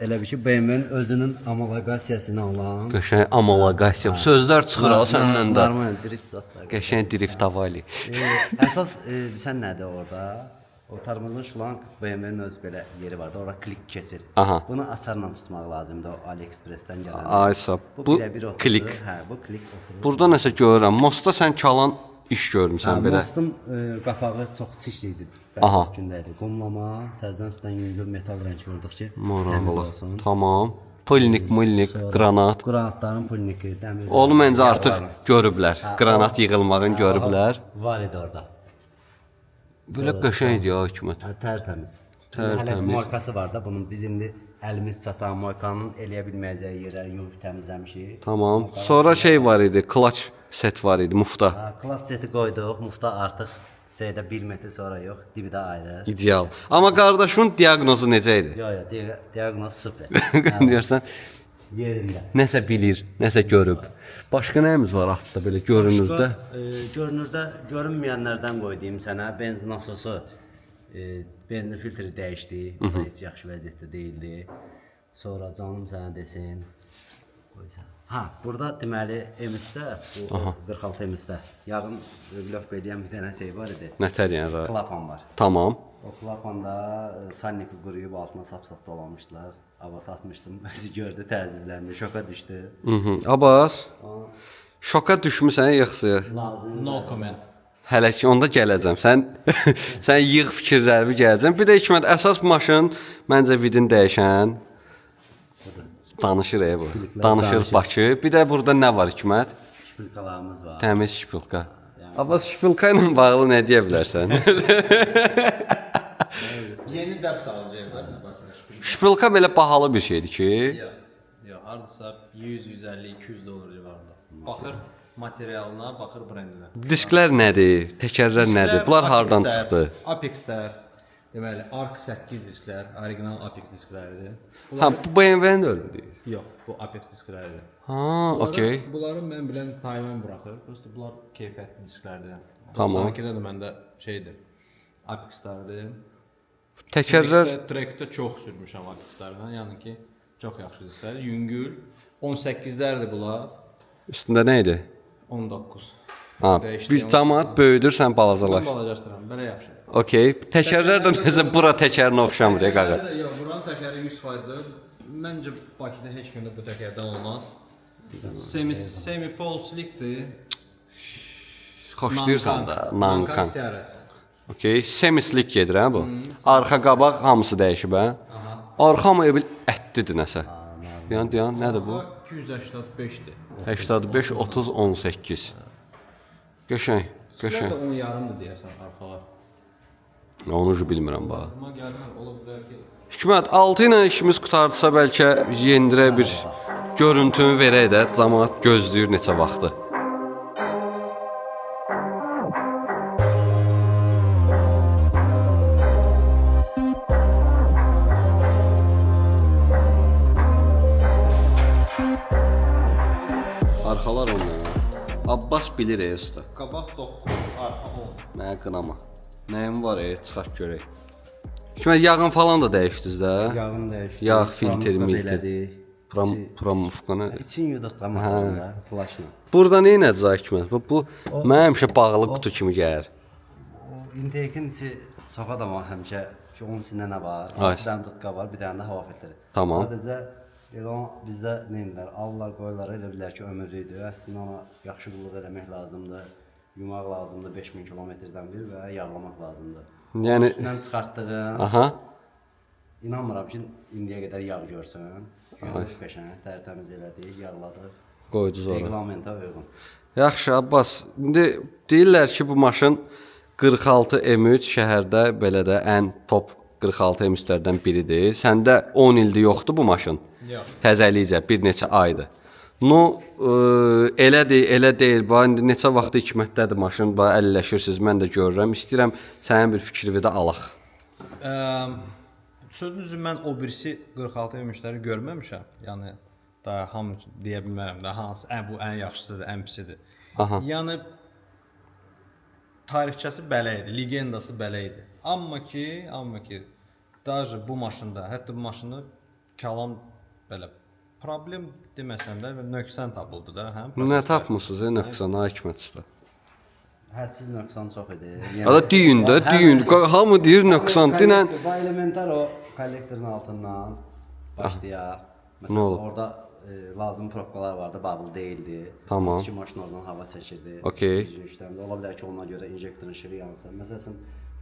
elə bir ki BMW-nin özünün homologasiyasını alan Qəşəng amolaqasiya. Sözlər çıxır ha səndən də. normal drift zatlar. Qəşəng drift havali. Əsas sən nədir orada? O tarmazlı şlank BMW-nin öz belə yeri vardı. Ora klik keçir. Aha. Bunu açarla tutmaq lazımdır o AliExpress-dən gələn. Ay sağ. Bu birebir oturdu. klik. Hə, bu klik oturur. Burada nəsə görürəm. Mosta sən çalan iş görmüsən belə. Mostun qapağı çox çişli idi. Aha. Bədbəxt gündə idi. Qumlama, təzədən üstdən yüngül metal rəng vurduq ki, Maraqlı. təmiz olsun. Tamam. Pulnik, qranat. Qranatların pulniki, dəmir. Onu məncə artıq görüblər. Qranat yığılmağını görüblər. Var idi orada. Belə qəşəngdir ya Hikmət. Hə, tərtəmiz. Tərtəmiz. Hələ markası var da bunun. Biz indi əlimiz satan markanın eləyə bilməyəcəyi yerləri yuyub təmizləmişik. Tamam. Sonra şey var idi, clutch set var idi, mufta. Ha, klat seti qoyduq. Mufta artıq şeydə 1 metr sonra yox, dibi də ayrı. İdeal. Amma qardaşımın diaqnozu necə idi? Yox, diaqnoz super. Deyirsən, Yerində. nəsə bilir, nəsə görüb. Başqa nəyimiz var altda belə görünürdə? Görünürdə görünməyənlərdən qoydum sənə benzin nasosu, benzin filtri dəyişdi, heç yaxşı vəziyyətdə deyildi. Sonra canım sənə desin. Qoysan. Ha, burada deməli emisdə, bu 46 emisdə yağın blok edən bir dənə şey var idi. Nətər yəni? Klapan var. Tamam. O klapanda sanniki quruyub altına sapsaq dolamışdılar. Abbas atmışdım. Bizi gördü, təəccübləndi, şoka düşdü. Abbas, şoka düşmüsən yoxsa? No comment. Hələ ki onda gələcəm. Sən yığ fikirlərimi gələcəm. Bir də Hikmət əsas maşın məncə vidin dəyişən. Danışır bu. Danışır Bakı. Bir də burada nə var Hikmət? Şpilkalarımız var. Təmiz şpilka. Abbas şpilka ilə bağlı nə deyə bilərsən? Yeni dərs alacaqlar biz Bakıda şpil. Şpilka belə bahalı bir şeydir ki. Yox, hardasa 100, 150, 200 dollar civarında. Baxır materialına, baxır brendinə. Disklər nədir? Təkərlər nədir? Bunlar hardan çıxdı? Apex-lər, deməli, Arc 8 disklər, orijinal Apex diskləridir. Ha, bu BMW-nin öldü. Yox, bu Apex diskləridir. Ha, okey. Bunları mən bilən Tayvan buraxır. Prosta bunlar keyfiyyətli disklərdir. Tamam. Sanki də məndə şeydir. Apex-lərdir. Təkərlər Trackdə çox sürmüşəm Apex-lərdən. Yəni ki, çox yaxşı disklər. Yüngül 18-lərdir bunlar. üstündə nə idi? 19. Ha, bir tamat böyüdürsən Mən balacalar. balacaşdıram, belə yaxşıdır. Okey. Təkərlər də nəsə bura təkərinə oxşamır ya qaqa. Yox, buranın təkəri 100% deyil. Məncə Bakıda heç kimdə bu təkərdən olmaz. Semi pole slickdir. Xoşlayırsan da, Nankan. CRS. Okey, semi-slick gedir hə bu. Arxa qabaq hamısı dəyişib hə. Arxa mı bil ətlidir nəsə. Dayan, nədir bu? 285-dir. 85 30 18. Qəşəng, qəşəng. Də 10 yarımdır deyəsən arxalar. Onu bilmirəm bax. Amma gəlmə ola bilər ki, Hikmət 6 ilə işimiz qurtarsa bəlkə yendirə bir görüntünü verək də cəmaət gözləyir neçə vaxtı. Arxalar onunla. Abbas bilir usta. qabaq 9, arxa 10. Mənə qınama. Nəyim var çıxaq görək. Hikmət yağın falan da dəyişdiniz də. Yağını dəyişdik. Yağ filtri, pramufka miltri. elədik. Pramufka nə? İçin yuduq da maşında, flashla. Burada nə edəcək Hikmət? Bu mənə həmişə bağlı qutu kimi gəlir. O intake'in içi soxa da var həmişə ki, onun içində nə var? Ay. 2 dənə dutka var, bir dənə də hava filtri. Tamam. Sadəcə elə o bizdə neyirlər? Alırlar, qoyurlar, elə bilər ki, ömürlükdür. Əslində ona yaxşı qulluq eləmək lazımdır. Yumaq lazımdır 5000 kilometrdən bir və yağlamaq lazımdır. Yəni- üstündən çıxartdığın, Aha. inanmıram ki, indiyə qədər yağ görsün. Gördük qəşəng, tərtəmiz elədik, yağladıq. Qoydunuz ora. Reglamentə uyğun. Yaxşı Abbas, indi deyirlər ki, bu maşın 46 M3 şəhərdə belə də ən top 46 M3-lərdən biridir. Səndə 10 ildir yoxdur bu maşın? Yox. Təzəlikcə bir neçə aydır. No, elədir, elə deyil. Bax indi neçə vaxt hikmətdədir maşın, bax əlləşirsiniz, mən də görürəm. İstəyirəm sənin bir fikrini də alaq. Sözün düzü mən o birisi 46 M3-ləri görməmişəm. Yəni daha hamı deyə bilmərəm də hansı bu ən yaxşısıdır, ən pisidir. Aha. Yəni tarixçəsi belə idi, legendası belə idi. Amma ki, даже bu maşında, hətta bu maşını kəlam belə problem deməsəm də nöqsan tapıldı da, hə? Nə tapmısınız, nöqsan, Hikmət usta? Hədsiz nöqsan çox idi. Ada deyin də, deyin. Hamı deyir nöqsan. Dinən Bu elementar o kollektorun altından başlayaq. Nə Məsələn, olub? orada lazım probkalar vardı, bağlı değildi. Tamam. İki maşın oradan hava çəkirdi. Okey. Düzgün işləmdə. Ola bilər ki, ona görə injektorun işığı yansın. Məsələn,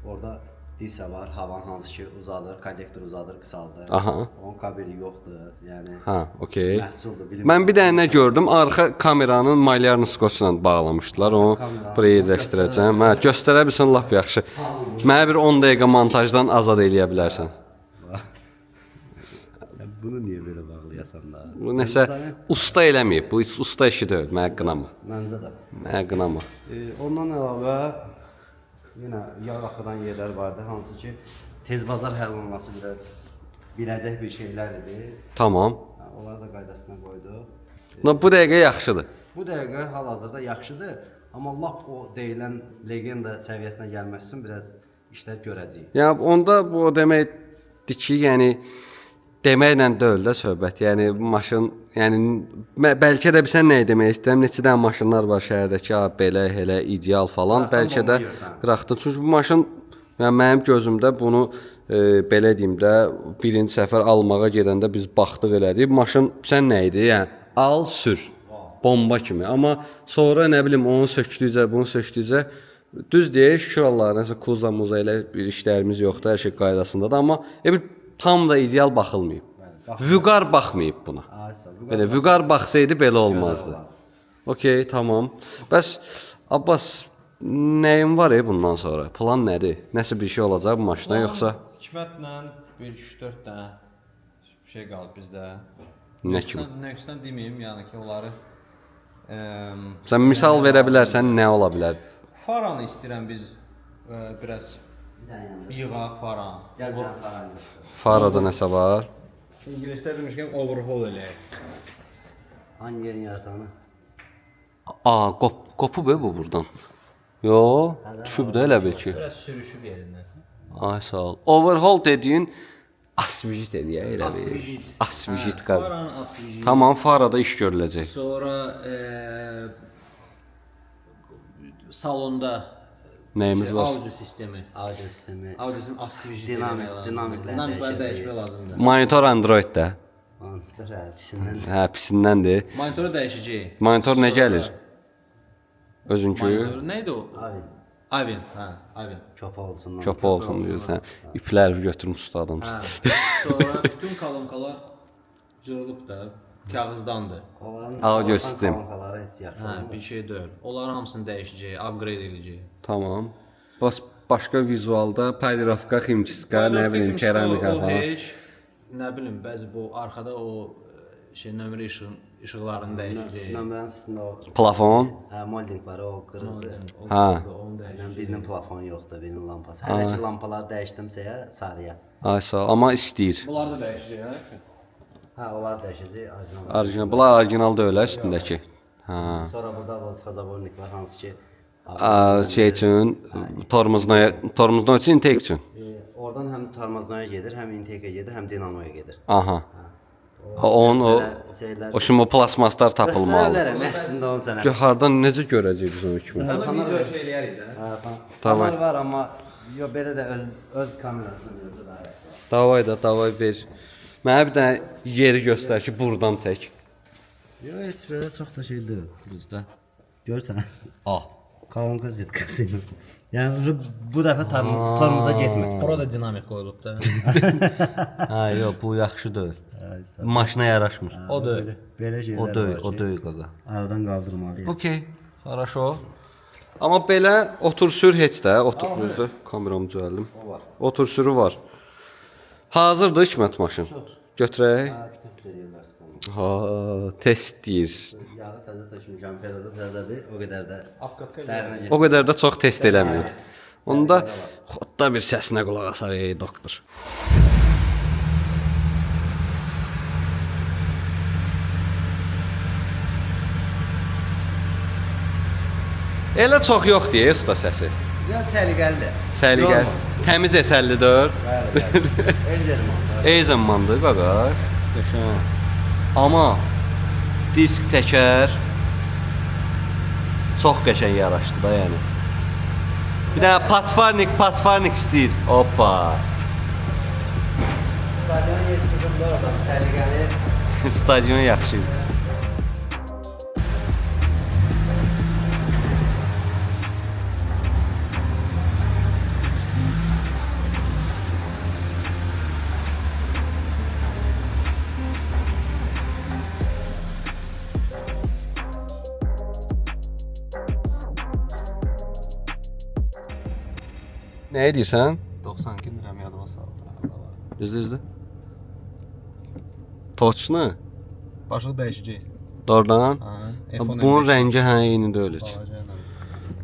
orada disə var, havan hansı ki uzadır, kollektor uzadır, qısaldır. Aha. Onun kabeli yoxdur. Yəni Ha, okey. məhsuldur. Mən bir dənə nə gördüm, arxa kameranın malyarniskosla bağlamışdılar. Onu buraya yerləşdirəcəm. Hə, göstərə bilsən lap yaxşı. Mənə bir 10 dəqiqə montajdan azad eləyə bilərsən. Bunu niyə belə bağlayasan da? Bu nəsə usta eləməyib. Bu usta işi deyil. Mənə qınama. Məncə də. Mənə qınama. Ondan əlavə yenə yağ axıdan yerlər vardı, hansı ki tez bazar həll olunması biləcək bir şeylər idi. Tamam. Onları da qaydasına qoyduq. Bu dəqiqə yaxşıdır. Bu dəqiqə hal-hazırda yaxşıdır, amma lap o deyilən legenda səviyyəsinə gəlməsi üçün biraz işlər görəcəyik. Yəni onda bu o deməkdir ki, yəni deməklə deyil də söhbət. Yəni bu maşın, yəni bəlkə də bilsən nə demək istəyirəm. Neçə dənə maşınlar var şəhərdəki, belə, elə ideal falan. Bəlkə də qıraqda. Çünki bu maşın yəni mənim gözümdə bunu belə deyim də birinci səfər almağa gedəndə biz baxdıq elədik. Maşın sən nə idi? Yəni al, sür. Bomba kimi. Amma sonra nə bilim onu sökdükcə, bunu sökdükcə düz deyək, şükür Allah'a, nəsə kuza muza elə bir işlərimiz yoxdur, hər şey qaydasındadır. Amma bir tam da ideal baxılmayıb. Vüqar baxmayıb buna. Belə vüqar baxsaydı belə olmazdı. Okey, tamam. Bəs Abbas, nəyin var bundan sonra? Plan nədir? Nəsə bir şey olacaq bu maşına yoxsa? Hikmətlə 1-3-4 dənə şey qalıb bizdə. Nə kimi? Nöqsan deməyim, yəni ki, onları Sən misal verə bilərsən, nə ola bilər? faranı istəyirəm biz biraz yığaq faran. Farada nəsə var? İngilislər demişkən overhaul eləyək. Hangi yerin yarsanı? Qopub bu buradan. Yo, düşüb də elə bil ki. Biraz sürüşüb yerindən. Ay sağ ol. Overhaul dediyin asvijit eləyək elə bil. Asvijit qal. Faranın asvijit. Tamam, farada iş görüləcək. Sonra salonda Nəyimiz var? audio sistemi. Audio sistemi. Audiosun asvijit Dinamiklər dəyişmək lazımdır. Monitor Android-də. Monitor pisindən. Hə, pisindəndir. Monitoru dəyişəcəyik. Monitor nə gəlir? Özünkü Monitor neydi o? Abi, Avin, hə, Avin. çöp olsun. çöp olsun deyirsən. İpləri götürmüş adamsın. Hə. Sonra bütün kolonkalar cırılıb da kağızdandır. Audio sistem. Kolonkaları heç yaxşı Hə, olmur. bir şey deyil. Onların hamısını dəyişəcəyik, upgrade edəcəyik. Tamam. Başqa vizualda polirovka, ximçiska, nə bilim, keramika O falan. heç, nə bilim, bəzi bu arxada o şey nömrə işıqlarını dəyişəcəyik. Nömrənin üstündə o Plafon. hə, molding var, o qırıldı. Hə. Onu dəyişəcəyik. Yəni birinin plafonu yoxdur, birinin lampası. Hələ ki lampaları dəyişdimsə sarıya. Ay sağ ol. Amma istəyir. Bunları da dəyişəcəyik, hə? Hə, onlar dəyişəcək orijinal. Orijinal. Bunlar orijinal deyil üstündəki. Hə. Sonra burada bu çıxazabornik var, hansı ki Şey üçün tormoznoy üçün intake üçün. oradan həm tormoznoya gedir, həm intake gedir, həm dinamoya gedir. Aha. Onun o şeylər. o şimdi o plasmaslar tapılmalı. Göstərərəm əslində onu sənə. Hardan necə görəcəyik biz onu kimi? Bunu video şey eləyərik də. Tamam. Var amma Yox, belə də öz kamerasını versə daha yaxşı. Davay da, davay ver. Mənə bir dənə yeri göstər ki, buradan çək. Yox, heç belə çox da şey deyil. Düzdür. Görsən? Ah. Kolonka zitkası ilə. Yəni bu dəfə tormoza getmir. Orada dinamik qoyulub da. Hə, yox, bu yaxşı deyil. Maşına yaraşmır. O da öyle. Belə şeylər O deyil, var o ki, deyil qaqa. aradan qaldırmalıyıq. Okey, хорошо. Amma belə otur sür heç də, otur düzdür. Kameramı düzəldim. Otur sürü var. Hazırdır hikmət maşın. Götürək. Test edirlər. Ha, test deyir. Yağı təzə tökmüşəm, ferada təzədir, o qədər də Apkatka dərinə O qədər də çox test eləmir. Onda xodda bir səsinə qulaq asar ey doktor. Elə çox yoxdur usta səsi. Ya səliqəli. Səliqə. Təmiz S54. Ezerman. Eisenmandır qaqaş. Qəşəng. Amma disk təkər çox qəşəng yaraşdı da yəni. Bir də patvarnik istəyir. Hoppa. Stadion yetişdim də oradan səliqəli. Stadion yaxşı. Nə edirsən? 92 liram yadıma saldı. Düzdür. Toçnu. Başlıq dəyişəcək. Doğrudan. Ha, Bunun rəngi hə eyni deyil.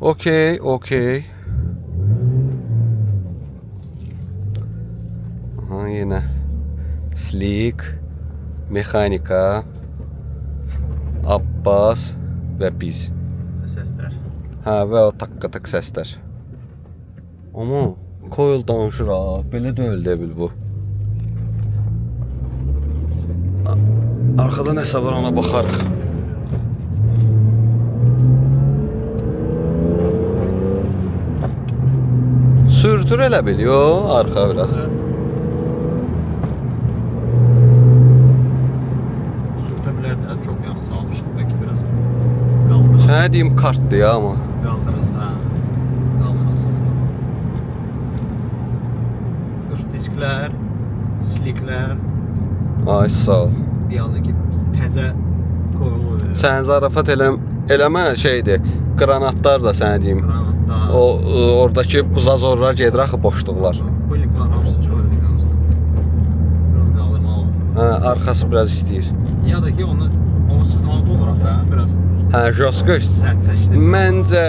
Okey, okey. Aha, yenə Slick, Mexanika, Abbas və biz. Səslər. Hə, və o takka-tak səslər. Amma coil danışır ha, belə deyil də bil bu. Arxada nəsə var, ona baxarıq. Sürtür elə bil, yo, arxa biraz. Sürtə bilər də, çox yanı salmışıq. Bəlkə biraz qaldırırız. Sənə deyim kartdır ya amma. Qaldırırız, hə. Qaldırırız. Şu disklər, sliklər, Ay sağ ol. yalnız ki təzə qoyulur. Sən zarafat eləmə şeydir. Qranatlar da sənə deyim. Granatlar. Oradakı zazorlar gedir axı boşluqlar. Bu linklər hamısı çoxdur yalnız. Biraz qaldırmalı olsun. Hə, arxası biraz istəyir. Ya da ki onu sıxmalı olaraq da biraz Hə, joskos. sərtləşdir. Məncə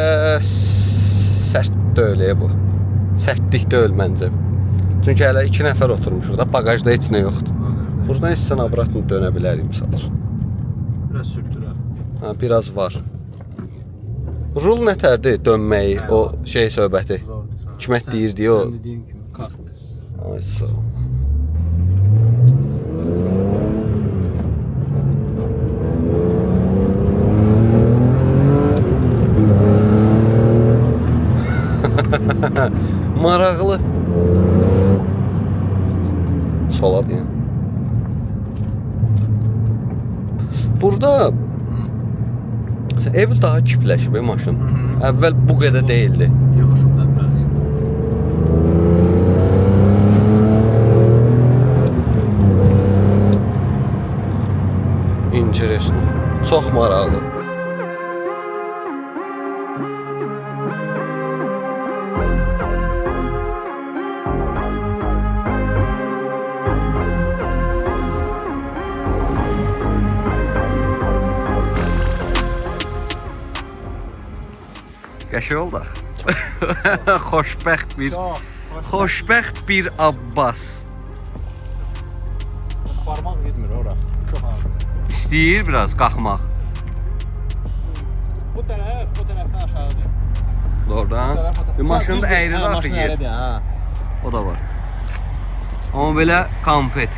sərt deyil bu. Sərtlik deyil məncə. Çünki hələ 2 nəfər oturmuşuq da, bagajda heç nə yoxdur. Buradan heç sən abratını dönə bilərik misal üçün. Biraz sürtürər. Ha, biraz var. Rul nətərdir dönməyi, o şey söhbəti. Zordur. Hikmət deyirdi o. Sən dediyin kimi kartdır. Ay sağ ol. Maraqlı. Sola deyəm. Burada ev daha kipləşib maşın. Əvvəl bu qədər değildi. Yavaşımdan biraz iyi. Interesting. Çox maraqlı. Qəşəng oldu. Xoşbəxt bir Abbas. Parmaq gitmir ora. Çox ağır. İstəyir biraz qalxmaq. Bu tərəfdən aşağıdır. Doğrudan. Bir maşının da əyri də axı yer. Ha. O da var. Amma belə konfet.